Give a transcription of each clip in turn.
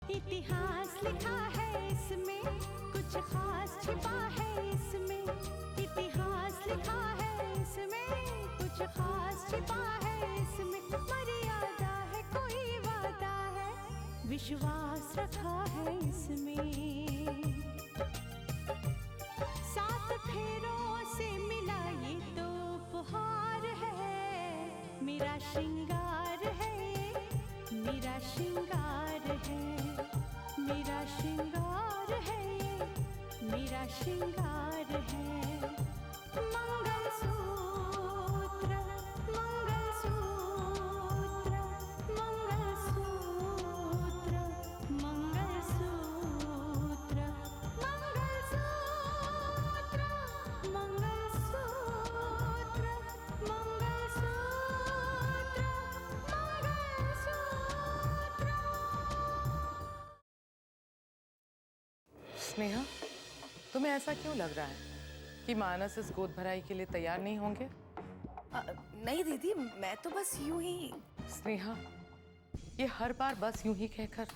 इतिहास लिखा है इसमें, कुछ खास छिपा है इसमें। इतिहास लिखा है इसमें, कुछ खास छिपा है इसमें। मर्यादा है, कोई वादा है, विश्वास रखा है इसमें। सात फेरों से मिला ये तो उपहार है। मेरा श्रृंगार है, मेरा श्रृंगार है, मेरा श्रृंगार है, मेरा श्रृंगार है। मंगलसूत्र, मंगलसूत्र, मंगलसूत्र, मंगलसूत्र, मंगलसूत्र, मंगलसूत्र, मंगलसूत्र। स्नेहा, तुम्हें ऐसा क्यों लग रहा है कि मानस इस गोद भराई के लिए तैयार नहीं होंगे? नहीं दीदी, मैं तो बस यूं ही। स्नेहा, ये हर बार बस यूं ही कहकर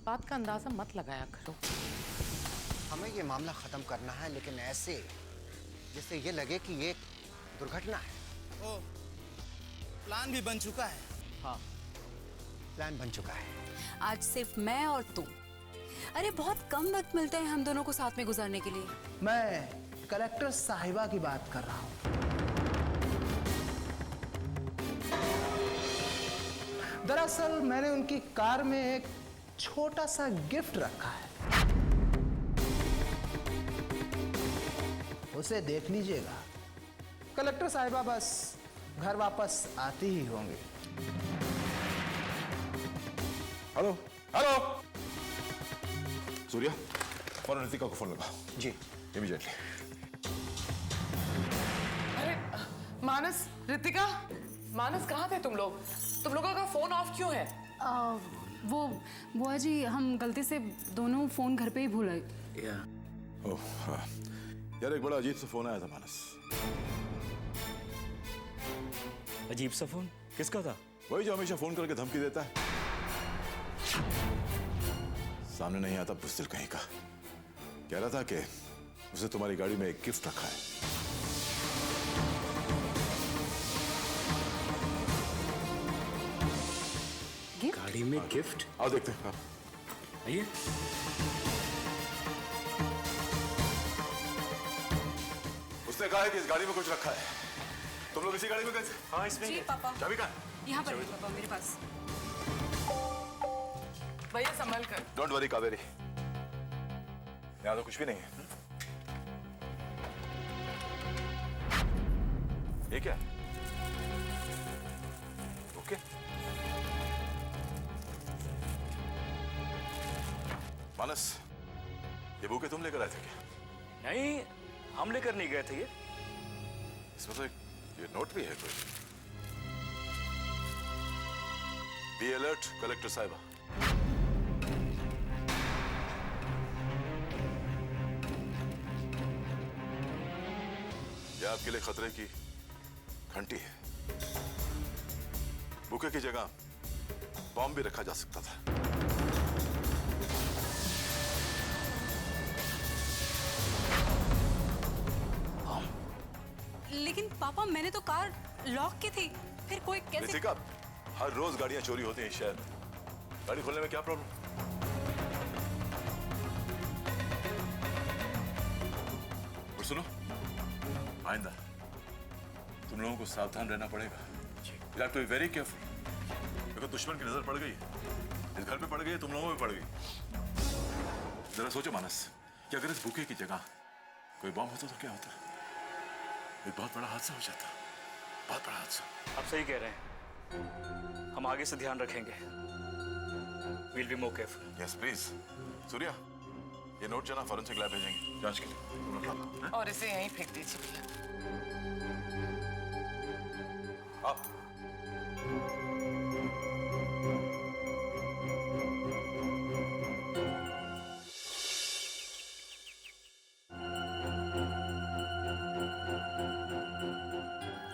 बात का अंदाजा मत लगाया करो। हमें ये मामला खत्म करना है, लेकिन ऐसे जिससे ये लगे कि ये दुर्घटना है। ओ, प्लान भी बन चुका है। हाँ, प्लान बन चुका है। आज सिर्फ मैं और तुम। अरे बहुत कम वक्त मिलते हैं हम दोनों को साथ में गुजारने के लिए। मैं कलेक्टर साहिबा की बात कर रहा हूँ। दरअसल मैंने उनकी कार में एक छोटा सा गिफ्ट रखा है, उसे देख लीजिएगा। कलेक्टर साहिबा बस घर वापस आती ही होंगे। हेलो हेलो, सूर्या, फौरन ऋतिका को फोन लगा। जी इमीडिएटली। अरे मानस, ऋतिका, मानस कहाँ थे तुम लोग? तुम लोगों का फोन ऑफ क्यों है? वो बुआ जी, हम गलती से दोनों फोन घर पे ही भूल गए। ओह हाँ, यार एक बड़ा अजीब सा फोन आया था मानस। अजीब सा फोन? किसका था? वही जो हमेशा फोन करके धमकी देता है। सामने नहीं आता बुज़दिल कहीं का। कह रहा था कि उसे तुम्हारी गाड़ी में एक गिफ्ट रखा है। गाड़ी में गिफ्ट? आओ देखते हैं। आइए। उसने कहा है कि इस गाड़ी में कुछ रखा है। तुम लोग इसी गाड़ी में गए थे? हाँ, इसमें जी पापा, चाबी कहाँ? यहाँ पर है पापा, मेरे पास। भैया संभल कर। डोंट वरी कावेरी, यहाँ तो कुछ भी नहीं है। ये क्या? ओके। मानस, ये बुके तुम लेकर आए थे क्या? नहीं, हम लेकर नहीं गए थे ये। इसमें तो ये नोट भी है कोई। बी अलर्ट कलेक्टर साहिबा। यह आपके लिए खतरे की घंटी है। बुके की जगह बॉम्ब भी रखा जा सकता था। लेकिन पापा, मैंने तो कार लॉक की थी, फिर कोई कैसे? ऋतिका, हर रोज गाड़ियां चोरी होती हैं इस शहर में। गाड़ी खोलने में क्या प्रॉब्लम? और सुनो, आइंदा तुम लोगों को सावधान रहना पड़ेगा। You have to be very careful. देखो, दुश्मन की नजर पड़ गई है, इस घर पे पड़ गई है, तुम लोगों में पड़ गई। जरा सोचो मानस, कि अगर इस बुके की जगह कोई बॉम्ब होता तो क्या होता? एक बहुत बड़ा हादसा हो जाता, बहुत बड़ा हादसा। आप सही कह रहे हैं, हम आगे से ध्यान रखेंगे। We'll be more careful. Yes please. Surya, ये नोट जना फॉरेंसिक लैब भेजेंगे जांच के लिए। तुम लोग हाँ? और इसे यहीं फेंक दीजिए भैया। आप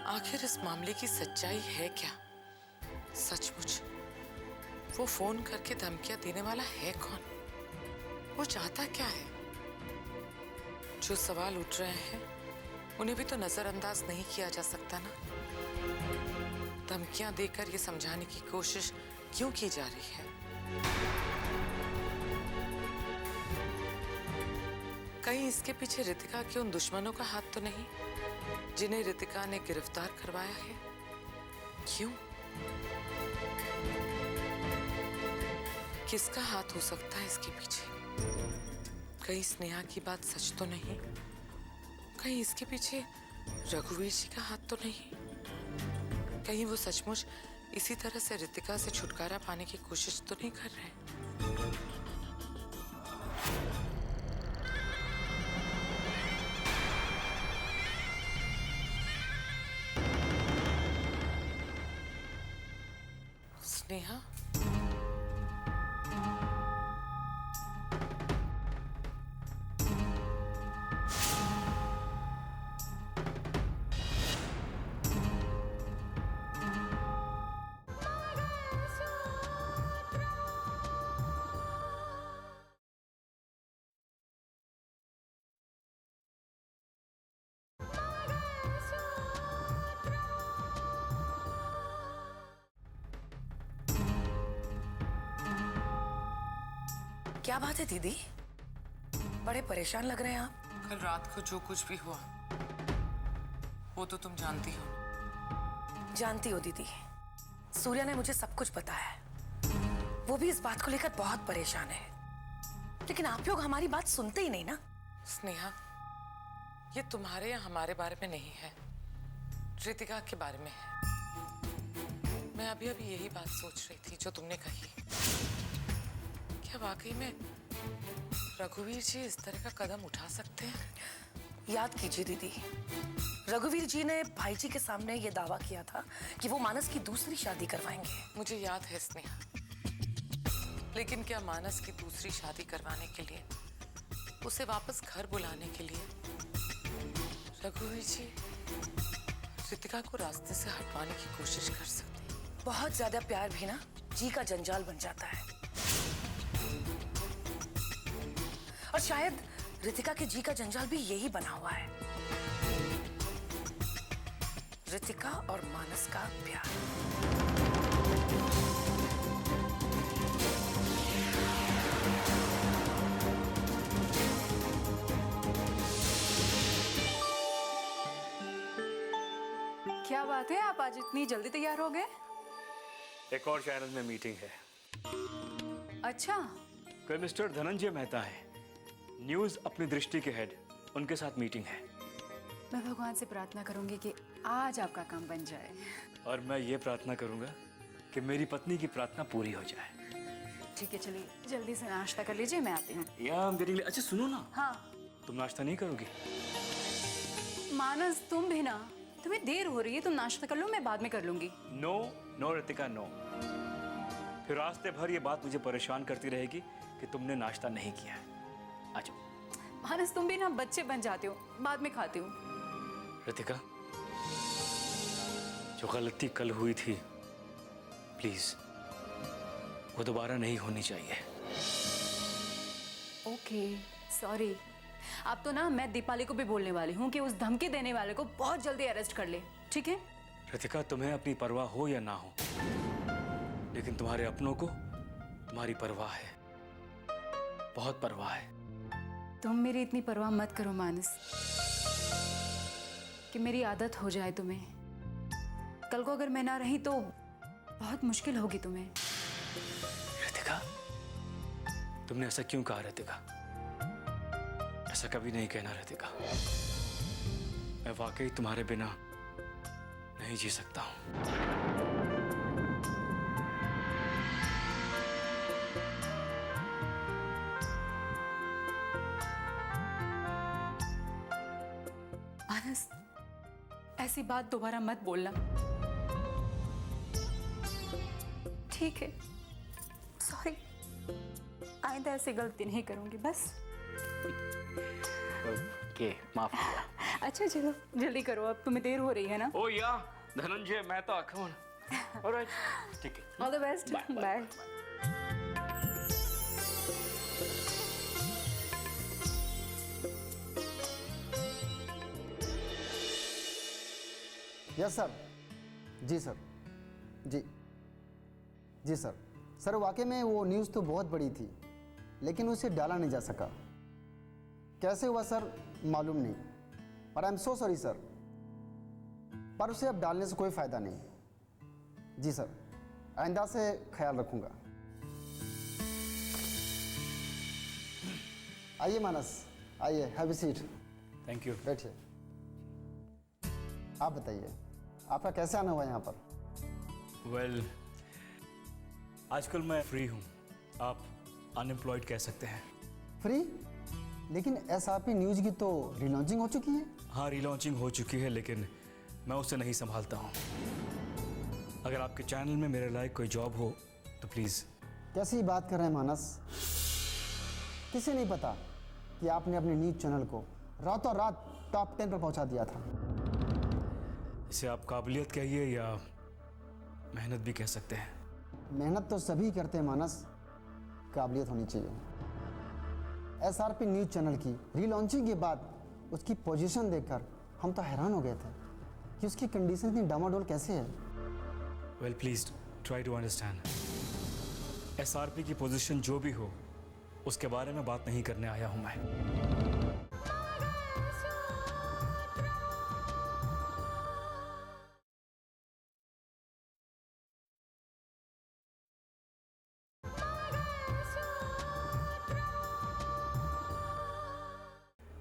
आखिर इस मामले की सच्चाई है क्या? सचमुच वो फोन करके धमकियां देने वाला है कौन? वो चाहता क्या है? जो सवाल उठ रहे हैं उन्हें भी तो नजरअंदाज नहीं किया जा सकता ना। धमकियां देकर ये समझाने की कोशिश क्यों की जा रही है? कहीं इसके पीछे रितिका के उन दुश्मनों का हाथ तो नहीं जिन्हें रितिका ने गिरफ्तार करवाया है? क्यों? किसका हाथ हो सकता है इसके पीछे? कहीं स्नेहा की बात सच तो नहीं? कहीं इसके पीछे रघुवीर जी का हाथ तो नहीं? कहीं वो सचमुच इसी तरह से रितिका से छुटकारा पाने की कोशिश तो नहीं कर रहे? स्नेहा, क्या बात है दीदी? बड़े परेशान लग रहे हैं आप। कल रात को जो कुछ भी हुआ वो तो तुम जानती हो। जानती हो दीदी, सूर्या ने मुझे सब कुछ बताया है। वो भी इस बात को लेकर बहुत परेशान है, लेकिन आप लोग हमारी बात सुनते ही नहीं ना। स्नेहा, ये तुम्हारे या हमारे बारे में नहीं है, रितिका के बारे में है। मैं अभी अभी यही बात सोच रही थी जो तुमने कही। क्या वाकई में रघुवीर जी इस तरह का कदम उठा सकते हैं? याद कीजिए दीदी, रघुवीर जी ने भाई जी के सामने ये दावा किया था कि वो मानस की दूसरी शादी करवाएंगे। मुझे याद है स्नेहा, लेकिन क्या मानस की दूसरी शादी करवाने के लिए, उसे वापस घर बुलाने के लिए रघुवीर जी रितिका को रास्ते से हटवाने की कोशिश कर सकते? बहुत ज्यादा प्यार भी ना जी का जंजाल बन जाता है, और शायद रितिका के जी का जंजाल भी यही बना हुआ है, रितिका और मानस का प्यार। क्या बात है, आप आज इतनी जल्दी तैयार हो गए? एक और चैनल में मीटिंग है। अच्छा, कल मिस्टर धनंजय मेहता है, न्यूज़ अपनी दृष्टि के हेड, उनके साथ मीटिंग है। मैं भगवान से प्रार्थना करूंगी कि आज आपका काम बन जाए। और मैं ये प्रार्थना करूंगा कि मेरी पत्नी की प्रार्थना पूरी हो जाए। ठीक है, चलिए जल्दी से नाश्ता कर लीजिए, मैं आती हूँ। या मेरे लिए, अच्छा सुनो ना। हाँ। तुम नाश्ता नहीं करोगी? मानस, तुम भी ना, तुम्हें देर हो रही है, तुम नाश्ता कर लो, मैं बाद में कर लूंगी। No no Ritika, no. फिर रास्ते भर ये बात मुझे परेशान करती रहेगी कि तुमने नाश्ता नहीं किया है। अच्छा मानस, तुम भी ना बच्चे बन जाते हो, बाद में खाती हूँ। रितिका, जो गलती कल हुई थी, प्लीज वो दोबारा नहीं होनी चाहिए। Okay, sorry. अब तो ना मैं दीपाली को भी बोलने वाली हूँ कि उस धमकी देने वाले को बहुत जल्दी अरेस्ट कर ले, ठीक है? रितिका, तुम्हें अपनी परवाह हो या ना हो, लेकिन तुम्हारे अपनों को तुम्हारी परवाह है, बहुत परवाह है। तुम मेरी इतनी परवाह मत करो मानस, कि मेरी आदत हो जाए तुम्हें। कल को अगर मैं ना रही तो बहुत मुश्किल होगी तुम्हें। रितिका, तुमने ऐसा क्यों कहा? रितिका, ऐसा कभी नहीं कहना। रितिका, मैं वाकई तुम्हारे बिना नहीं जी सकता हूं। मानस, ऐसी बात दोबारा मत बोलना, ठीक है? सॉरी, आइंदा ऐसी गलती नहीं करूंगी, बस। ओके, माफ किया। अच्छा चलो जल्दी करो, अब तुम्हें देर हो रही है ना। Oh yeah Dhananjay Mehta, come on. Alright, ठीक है। All the best, Bye, bye, bye. bye. Yes sir. जी सर। जी जी सर। सर वाकई में वो न्यूज़ तो बहुत बड़ी थी, लेकिन उसे डाला नहीं जा सका। कैसे हुआ सर मालूम नहीं, और I am so sorry sir, पर उसे अब डालने से कोई फ़ायदा नहीं। जी सर, आइंदा से ख्याल रखूँगा। आइए मानस, आइए, have a seat. Thank you. बैठिए। आप बताइए, आपका कैसे आना हुआ यहाँ पर? वेल, आजकल मैं फ्री हूँ, आप अनएम्प्लॉयड कह सकते हैं। फ्री? लेकिन एसआरपी न्यूज़ की तो रिलॉन्चिंग हो चुकी है। हाँ, रिलॉन्चिंग हो चुकी है, लेकिन मैं उसे नहीं संभालता हूँ। अगर आपके चैनल में मेरे लायक कोई जॉब हो तो प्लीज़। कैसी बात कर रहे हैं मानस? किसे नहीं पता कि आपने अपने न्यूज़ चैनल को रातों रात टॉप 10 पर पहुंचा दिया था। इसे आप काबिलियत कहिए या मेहनत भी कह सकते हैं। मेहनत तो सभी करते हैं मानस, काबिलियत होनी चाहिए। एसआरपी न्यूज़ चैनल की रीलॉन्चिंग के बाद उसकी पोजीशन देखकर हम तो हैरान हो गए थे कि उसकी कंडीशन इतनी डामाडोल कैसे है। Well, please try to understand. SRP की पोजीशन जो भी हो, उसके बारे में बात नहीं करने आया हूं मैं।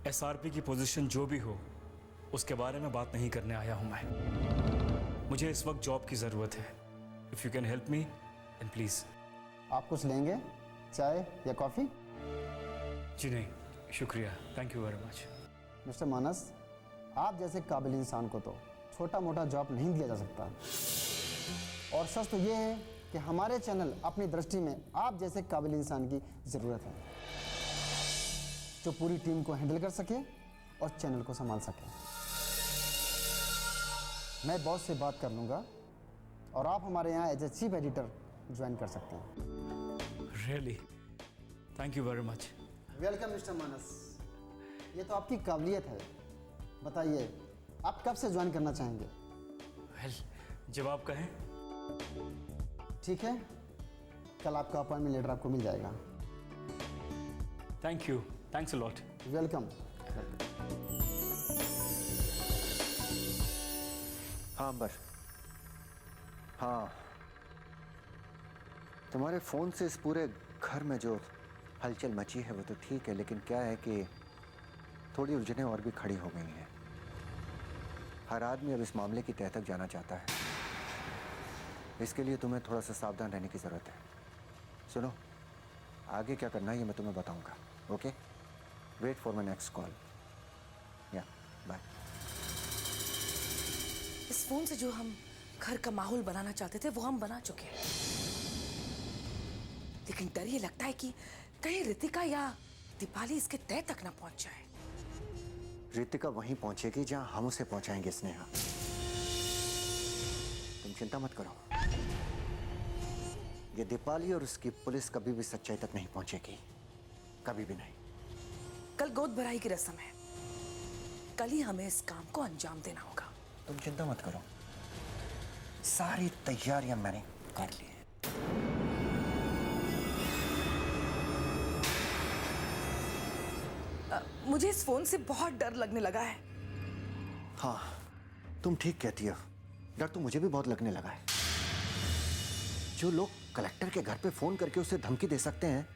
एसआरपी की पोजीशन जो भी हो, उसके बारे में बात नहीं करने आया हूं मैं। मुझे इस वक्त जॉब की ज़रूरत है। If you can help me then please. आप कुछ लेंगे, चाय या कॉफ़ी? जी नहीं, शुक्रिया, thank you very much. Mister Manas, आप जैसे काबिल इंसान को तो छोटा मोटा जॉब नहीं दिया जा सकता। और सच तो ये है कि हमारे चैनल अपनी दृष्टि में आप जैसे काबिल इंसान की ज़रूरत है, जो पूरी टीम को हैंडल कर सके और चैनल को संभाल सके। मैं बॉस से बात कर लूँगा और आप हमारे यहाँ as a chief editor join कर सकते हैं। Really, thank you very much. Welcome mister Manas, ये तो आपकी काबिलियत है। बताइए, आप कब से ज्वाइन करना चाहेंगे? वेल, जब आप कहें। ठीक है, कल आपका अपॉइंटमेंट लेटर आपको मिल जाएगा। Thank you, thanks a lot. Welcome. हाँ अंबर, हाँ, तुम्हारे फ़ोन से इस पूरे घर में जो हलचल मची है वो तो ठीक है, लेकिन क्या है कि थोड़ी उलझनें और भी खड़ी हो गई हैं। हर आदमी अब इस मामले की तह तक जाना चाहता है। इसके लिए तुम्हें थोड़ा सा सावधान रहने की ज़रूरत है। सुनो, आगे क्या करना है ये मैं तुम्हें बताऊंगा। Okay, wait for my next call. या बाय। इस फोन से जो हम घर का माहौल बनाना चाहते थे वो हम बना चुके हैं, लेकिन डर ये लगता है कि कहीं रितिका या दीपाली इसके तह तक ना पहुंच जाए। रितिका वहीं पहुंचेगी जहां हम उसे पहुंचाएंगे स्नेहा। तुम चिंता मत करो, ये दीपाली और उसकी पुलिस कभी भी सच्चाई तक नहीं पहुंचेगी, कभी भी नहीं। कल गोद भराई की रस्म है, कल ही हमें इस काम को अंजाम देना होगा। तुम चिंता मत करो, सारी तैयारियां मैंने कर ली हैं। मुझे इस फोन से बहुत डर लगने लगा है। हाँ, तुम ठीक कहती हो, डर तो मुझे भी बहुत लगने लगा है। जो लोग कलेक्टर के घर पे फोन करके उसे धमकी दे सकते हैं,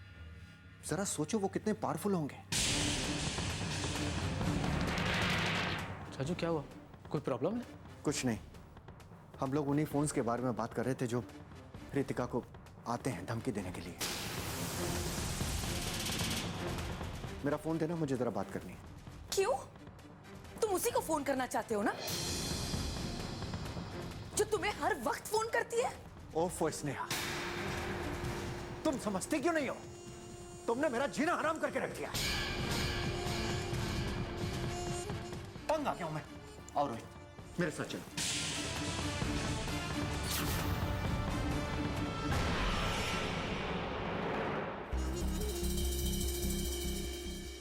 जरा सोचो वो कितने पावरफुल होंगे। चाचू क्या हुआ, कोई प्रॉब्लम है? कुछ नहीं, हम लोग उन्हीं फोन्स के बारे में बात कर रहे थे जो रितिका को आते हैं धमकी देने के लिए। मेरा फोन देना, मुझे जरा बात करनी है। क्यों? तुम उसी को फोन करना चाहते हो ना, जो तुम्हें हर वक्त फोन करती है? ओफो स्नेहा, तुम समझती क्यों नहीं हो? तुमने मेरा जीना हराम करके रख दिया। तंग आ गया हूं मैं। और रोहित, मेरे साथ चलो।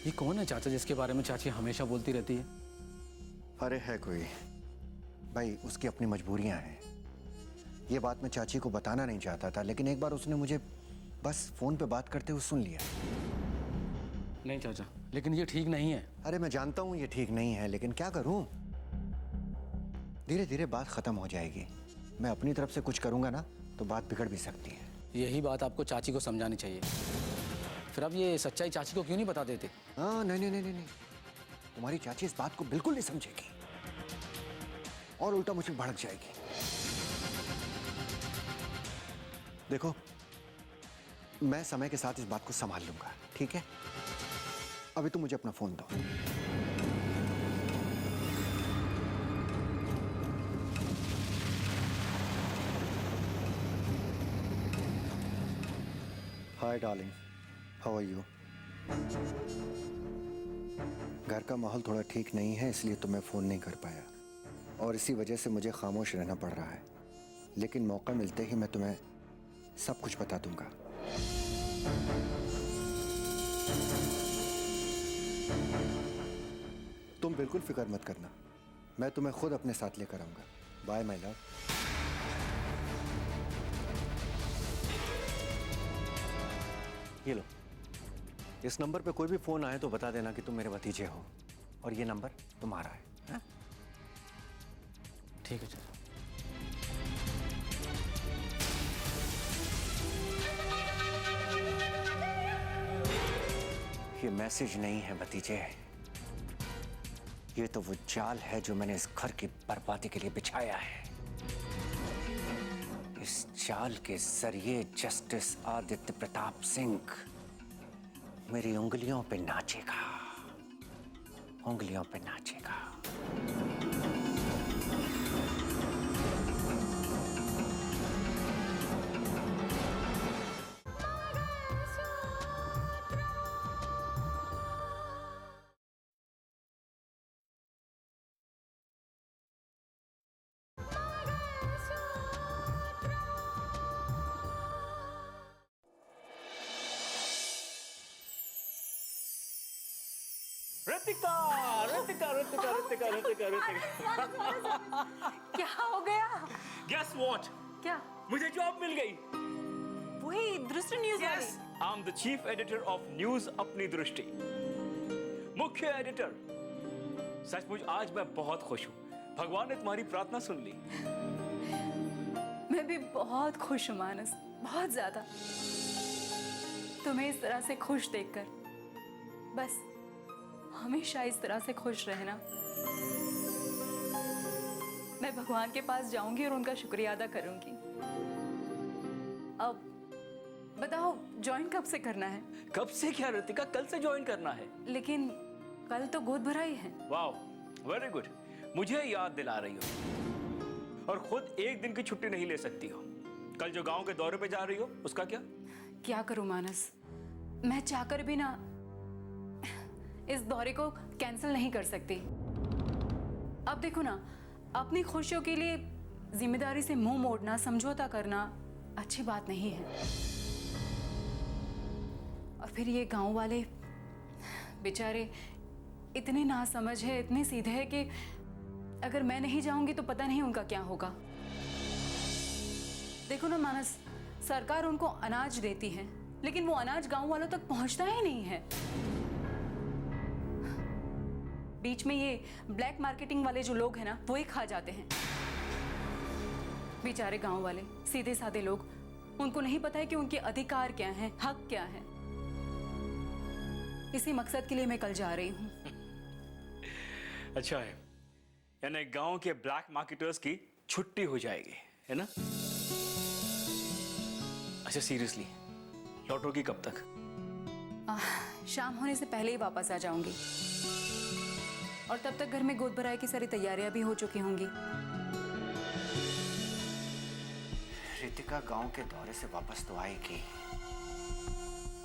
ये कौन है चाचा जिसके बारे में चाची हमेशा बोलती रहती है? अरे है कोई, भाई उसकी अपनी मजबूरियां हैं। ये बात मैं चाची को बताना नहीं चाहता था, लेकिन एक बार उसने मुझे बस फोन पे बात करते हुए सुन लिया। नहीं चाचा, लेकिन ये ठीक नहीं है। अरे मैं जानता हूँ ये ठीक नहीं है, लेकिन क्या करूँ? धीरे धीरे बात खत्म हो जाएगी। मैं अपनी तरफ से कुछ करूंगा ना तो बात बिगड़ भी सकती है। यही बात आपको चाची को समझानी चाहिए। फिर अब ये सच्चाई चाची को क्यों नहीं बता देते? हाँ, नहीं, तुम्हारी चाची इस बात को बिल्कुल नहीं समझेगी और उल्टा मुझे भड़क जाएगी। देखो, मैं समय के साथ इस बात को संभाल लूंगा, ठीक है? अभी तुम मुझे अपना फोन दो। Hi darling, how are you? घर का माहौल थोड़ा ठीक नहीं है, इसलिए तुम्हें फ़ोन नहीं कर पाया और इसी वजह से मुझे खामोश रहना पड़ रहा है। लेकिन मौका मिलते ही मैं तुम्हें सब कुछ बता दूंगा। तुम बिल्कुल फिक्र मत करना, मैं तुम्हें खुद अपने साथ लेकर आऊंगा। Bye my love. ये लो, इस नंबर पे कोई भी फोन आए तो बता देना कि तुम मेरे भतीजे हो और ये नंबर तुम्हारा है, हा? ठीक है चाचा। ये मैसेज नहीं है भतीजे, ये तो वो जाल है जो मैंने इस घर की बर्बादी के लिए बिछाया है। इस जाल के जरिए जस्टिस आदित्य प्रताप सिंह मेरी उंगलियों पे नाचेगा, उंगलियों पे नाचेगा। ऋतिका, ऋतिका, ऋतिका, ऋतिका, ऋतिका, ऋतिका। क्या हो गया? Guess what? क्या? मुझे जॉब मिल गई। वही दृष्टि न्यूज वाली? I am the chief editor of news अपनी दृष्टि, मुख्य एडिटर। सचमुच आज मैं बहुत खुश हूँ। भगवान ने तुम्हारी प्रार्थना सुन ली। मैं भी बहुत खुश हूँ मानस, बहुत ज्यादा। तुम्हें इस तरह से खुश देखकर, बस हमेशा इस तरह से खुश रहना। मैं भगवान के पास जाऊंगी और उनका शुक्रिया अदा करूंगी। अब बताओ ज्वाइन कब से करना है? कब से क्या ऋतिका, कल से ज्वाइन करना है। लेकिन कल तो गोद भराई है। वाह, वेरी गुड। मुझे याद दिला रही हो और खुद एक दिन की छुट्टी नहीं ले सकती हो। कल जो गांव के दौरे पे जा रही हो उसका क्या? क्या करूं मानस, मैं चाहकर भी ना इस दौरे को कैंसिल नहीं कर सकती। अब देखो ना, अपनी खुशियों के लिए जिम्मेदारी से मुंह मोड़ना, समझौता करना अच्छी बात नहीं है। और फिर ये गांव वाले बेचारे इतने नासमझ है, इतने सीधे हैं कि अगर मैं नहीं जाऊंगी तो पता नहीं उनका क्या होगा। देखो ना मानस, सरकार उनको अनाज देती है, लेकिन वो अनाज गांव वालों तक पहुंचता ही नहीं है। बीच में ये ब्लैक मार्केटिंग वाले जो लोग हैं ना, वो ही खा जाते हैं। बेचारे गांव वाले सीधे साधे लोग, उनको नहीं पता है कि उनके अधिकार क्या हैं, हक क्या है। इसी मकसद के लिए मैं कल जा रही हूँ। अच्छा है, यानी गांव के ब्लैक मार्केटर्स की छुट्टी हो जाएगी, है ना? अच्छा सीरियसली, लौटोगी कब तक? शाम होने से पहले ही वापस आ जाऊंगी और तब तक घर में गोद भराई की सारी तैयारियां भी हो चुकी होंगी। रितिका गांव के दौरे से वापस तो आएगी,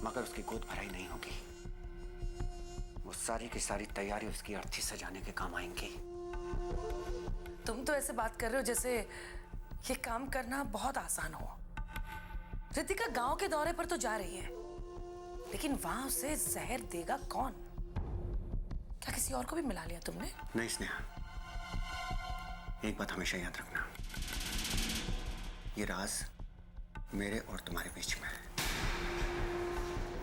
मगर उसकी गोद भराई नहीं होगी। वो सारी की सारी तैयारी उसकी अर्थी सजाने के काम आएंगी। तुम तो ऐसे बात कर रहे हो जैसे ये काम करना बहुत आसान हो। रितिका गांव के दौरे पर तो जा रही है, लेकिन वहां उसे जहर देगा कौन? क्या किसी और को भी मिला लिया तुमने? नहीं स्नेहा, एक बात हमेशा याद रखना, ये राज मेरे और तुम्हारे बीच में है,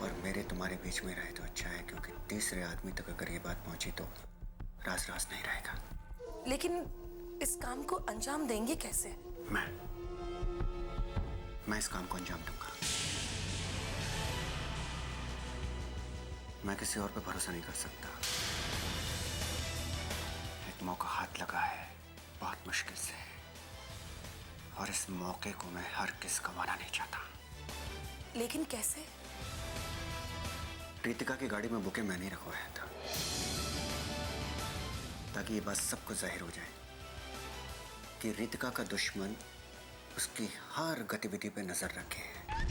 और मेरे तुम्हारे बीच में रहे तो अच्छा है, क्योंकि तीसरे आदमी तक अगर ये बात पहुंची तो राज राज नहीं रहेगा। लेकिन इस काम को अंजाम देंगे कैसे? मैं इस काम को अंजाम दूंगा। मैं किसी और पे भरोसा नहीं कर सकता। एक मौका हाथ लगा है बहुत मुश्किल से, और इस मौके को मैं हर किस गंवाना नहीं चाहता। लेकिन कैसे? रितिका की गाड़ी में बुके मैं नहीं रखवाया था, ताकि ये बात सबको जाहिर हो जाए कि रितिका का दुश्मन उसकी हर गतिविधि पे नजर रखे है।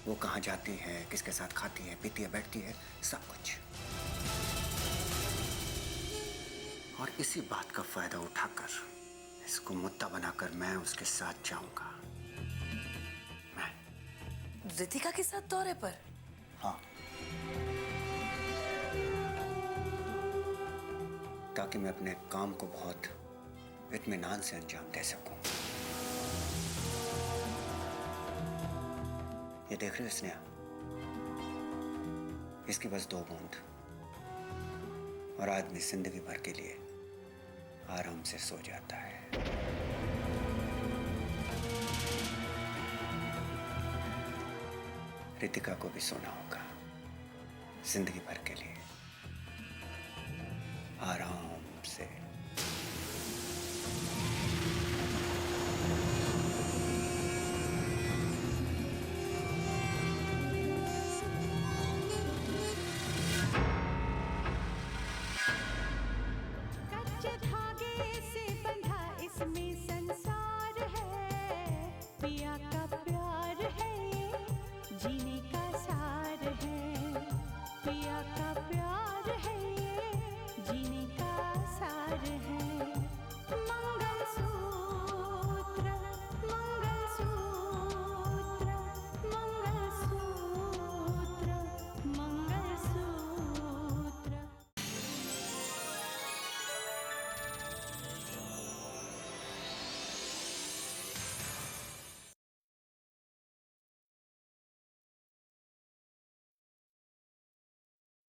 वो कहाँ जाती है, किसके साथ खाती है, पीती है, बैठती है, सब कुछ। और इसी बात का फायदा उठाकर इसको मुद्दा बनाकर मैं उसके साथ जाऊंगा। मैं रितिका के साथ दौरे पर? हाँ, ताकि मैं अपने काम को बहुत इत्मीनान से अंजाम दे सकूं। ये देख रहे हो स्नेहा, इसकी बस 2 बूंद और आदमी जिंदगी भर के लिए आराम से सो जाता है। रितिका को भी सोना होगा जिंदगी भर के लिए आराम से।